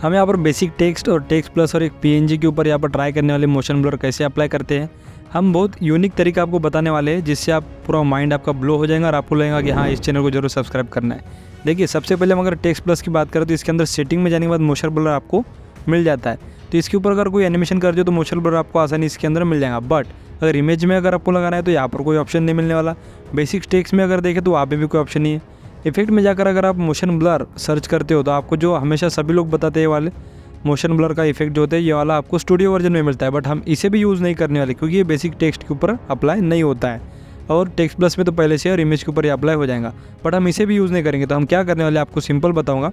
हम यहाँ पर बेसिक टेक्स्ट और टेक्स्ट प्लस और एक पीएनजी के ऊपर यहाँ पर ट्राई करने वाले मोशन ब्लर कैसे अप्लाई करते हैं। हम बहुत यूनिक तरीका आपको बताने वाले हैं जिससे आप पूरा माइंड आपका ब्लो हो जाएगा और आपको लगेगा कि हाँ इस चैनल को जरूर सब्सक्राइब करना है। देखिए सबसे पहले हम अगर टेक्स्ट प्लस की बात करें तो इसके अंदर सेटिंग में जाने के बाद मोशन ब्लर आपको मिल जाता है। तो इसके ऊपर अगर कोई एनिमेशन कर दो तो मोशन ब्लर आपको आसानी इसके अंदर मिल जाएगा। बट अगर इमेज में अगर आपको लगाना है तो यहाँ पर कोई ऑप्शन नहीं मिलने वाला। बेसिक टेक्स्ट में अगर देखें तो वहाँ पे भी कोई ऑप्शन नहीं है। इफेक्ट में जाकर अगर आप मोशन ब्लर सर्च करते हो तो आपको जो हमेशा सभी लोग बताते हैं वाले मोशन ब्लर का इफेक्ट जो होता है ये वाला आपको स्टूडियो वर्जन में मिलता है। बट हम इसे भी यूज़ नहीं करने वाले क्योंकि ये बेसिक टेक्स्ट के ऊपर अप्लाई नहीं होता है और टेक्स्ट प्लस में तो पहले से और इमेज के ऊपर ये अप्लाई हो जाएगा। बट हम इसे भी यूज़ नहीं करेंगे। तो हम क्या करने वाले आपको सिंपल बताऊँगा।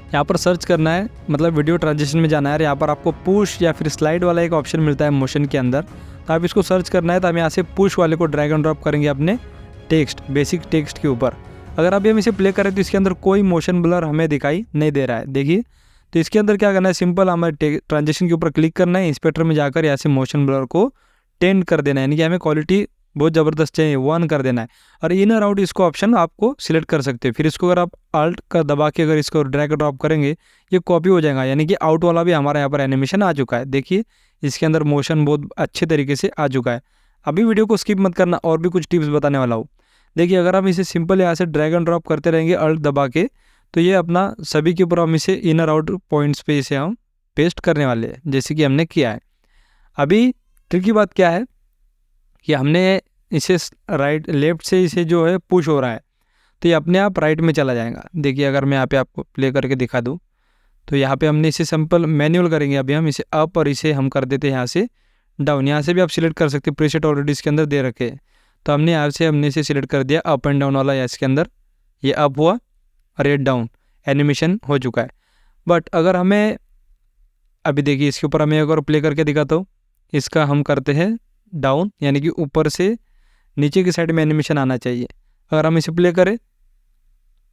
यहाँ पर सर्च करना है, मतलब वीडियो ट्रांजिशन में जाना है। यहाँ पर आपको पुश या फिर स्लाइड वाला एक ऑप्शन मिलता है मोशन के अंदर। तो आप इसको सर्च करना है। तो हम यहाँ से पुश वाले को ड्रैग एंड ड्रॉप करेंगे अपने टेक्स्ट बेसिक टेक्स्ट के ऊपर। अगर अभी हम इसे प्ले करें तो इसके अंदर कोई मोशन ब्लर हमें दिखाई नहीं दे रहा है। देखिए तो इसके अंदर क्या करना है, सिंपल हमें ट्रांजिशन के ऊपर क्लिक करना है। इंस्पेक्टर में जाकर यहाँ से मोशन ब्लर को 10 कर देना है, यानी कि हमें क्वालिटी बहुत ज़बरदस्त चाहिए 1 कर देना है। और इनर आउट इसको ऑप्शन आपको सिलेक्ट कर सकते हैं। फिर इसको अगर आप अल्ट का दबा के अगर इसको ड्रैग ड्रॉप करेंगे ये कॉपी हो जाएगा, यानी कि आउट वाला भी हमारा यहाँ पर एनिमेशन आ चुका है। देखिए इसके अंदर मोशन बहुत अच्छे तरीके से आ चुका है। अभी वीडियो को स्किप मत करना, और भी कुछ टिप्स बताने वाला हूँ। देखिए अगर हम इसे सिंपल यहाँ से ड्रैग एंड ड्रॉप करते रहेंगे अल्ट दबा के तो ये अपना सभी के ऊपर हम इसे इनर आउट पॉइंट्स पे इसे हम पेस्ट करने वाले हैं जैसे कि हमने किया है। अभी ट्रिकी बात क्या है कि हमने इसे राइट लेफ्ट से इसे जो है पुश हो रहा है तो ये अपने आप राइट में चला जाएगा। देखिए अगर मैं यहाँ पे आपको प्ले करके दिखा दूँ तो यहाँ पे हमने इसे सिंपल मैनुअल करेंगे। अभी हम इसे अप और इसे हम कर देते हैं यहाँ से डाउन। यहाँ से भी आप सिलेक्ट कर सकते हैं, प्रीसेट ऑलरेडी इसके अंदर दे रखे हैं। तो हमने यहाँ से हमने इसे सिलेक्ट कर दिया अप एंड डाउन वाला। या इसके अंदर ये अप हुआ और ये डाउन एनिमेशन हो चुका है। बट अगर हमें अभी देखिए इसके ऊपर हमें अगर प्ले करके दिखाता हूँ, इसका हम करते हैं डाउन, यानी कि ऊपर से नीचे की साइड में एनिमेशन आना चाहिए। अगर हम इसे प्ले करें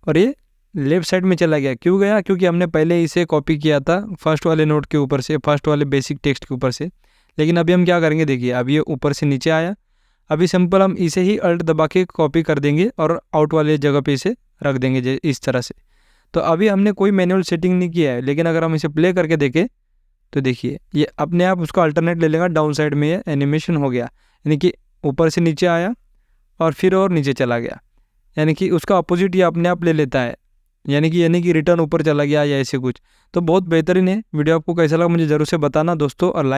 और ये लेफ्ट साइड में चला गया, क्यों गया? क्योंकि हमने पहले इसे कॉपी किया था फर्स्ट वाले नोट के ऊपर से, फर्स्ट वाले बेसिक टेक्स्ट के ऊपर से। लेकिन अभी हम क्या करेंगे, देखिए अभी ये ऊपर से नीचे आया। अभी सिंपल हम इसे ही अल्ट दबा के कॉपी कर देंगे और आउट वाले जगह पे इसे रख देंगे इस तरह से। तो अभी हमने कोई मैनुअल सेटिंग नहीं किया है। लेकिन अगर हम इसे प्ले करके देखें तो देखिए ये अपने आप उसको अल्टरनेट ले लेगा, डाउन साइड में ये एनिमेशन हो गया, यानी कि ऊपर से नीचे आया और फिर और नीचे चला गया, यानी कि उसका अपोजिट ये अपने आप ले लेता है, यानी कि रिटर्न ऊपर चला गया या ऐसे कुछ। तो बहुत बेहतरीन है। वीडियो आपको कैसा लगा मुझे ज़रूर से बताना दोस्तों, और